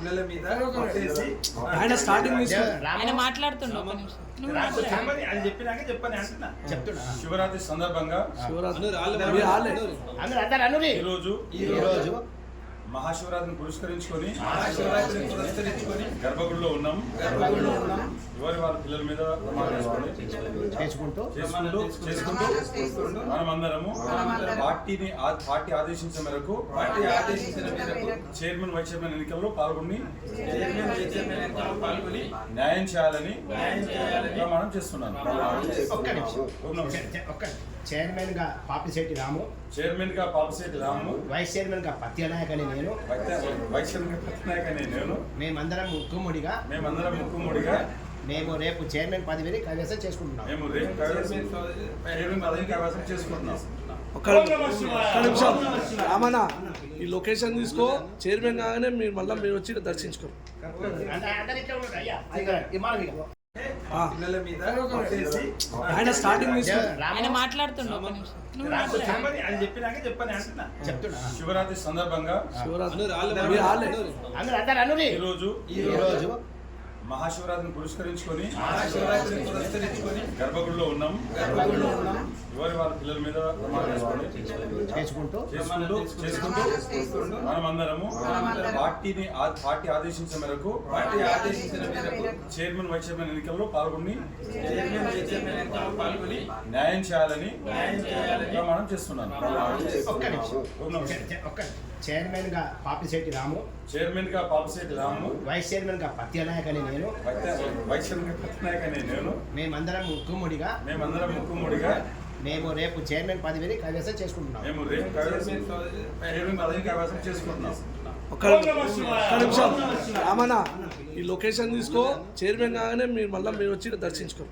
పిల్లల మీద కొట్టేసి ఆయన స్టార్టింగ్ ఆయన మాట్లాడుతుండు ఒక నిమిషం. నువ్వు మాట్లాడు. అది చెప్పినాక చెప్పని అంటున్నా. చెప్తున్నా శివరాత్రి సందర్భంగా ఈరోజు మహాశివరాత్రిని పురస్కరించుకొని గర్భగుడిలో ఉన్నాం. ఎవరి వాళ్ళ పిల్లల మీద చేసుకుంటూ మనమందరము పార్టీ ఆదేశించిన మేరకు చైర్మన్ వైస్ చైర్మన్ ఎన్నికల్లో పాల్గొని న్యాయం చేయాలని ప్రమాణం చేస్తున్నాను. చైర్మన్ గా పాపిశెట్టి రాము, వైస్ చైర్మన్ గా పత్యనాయక్ అని నేను, మేమందరం ముక్కుముడిగా మేము రేపు చైర్మన్ పదవిని కైవసం చేసుకుంటున్నాం. ఒక్క నిమిషం రామన్న, ఈ లొకేషన్ తీసుకో. చైర్మన్ కాగానే మీరు మళ్ళీ మీరు వచ్చి దర్శించుకోరు. పిల్లల మీద కొట్టేసి ఆయన స్టార్టింగ్ ఆయన మాట్లాడుతుండు ఒక నిమిషం. నువ్వు మాట్లాడు. అది చెప్పినాక చెప్పని అంటున్నా. చెప్తున్నా శివరాత్రి సందర్భంగా ఈరోజు మహాశివరాత్రిని పురస్కరించుకొని గర్భగుడిలో ఉన్నాం. ఎవరి వాళ్ళ పిల్లల మీద చేసుకుంటూ మనమందరము పార్టీ ఆదేశించిన మేరకు చైర్మన్ వైస్ చైర్మన్ ఎన్నికల్లో పాల్గొని న్యాయం చేయాలని ప్రమాణం చేస్తున్నాను. చైర్మన్ గా పాపిశెట్టి రాము, వైస్ చైర్మన్ గా పత్యనాయక్ అని నేను, మేమందరం ముక్కుముడిగా మేము రేపు చైర్మన్ పదవిని కైవసం చేసుకుంటున్నాం. ఒక్క నిమిషం రామన్న, ఈ లొకేషన్ తీసుకో. చైర్మన్ కాగానే మీరు మళ్ళీ మీరు వచ్చి దర్శించుకోరు.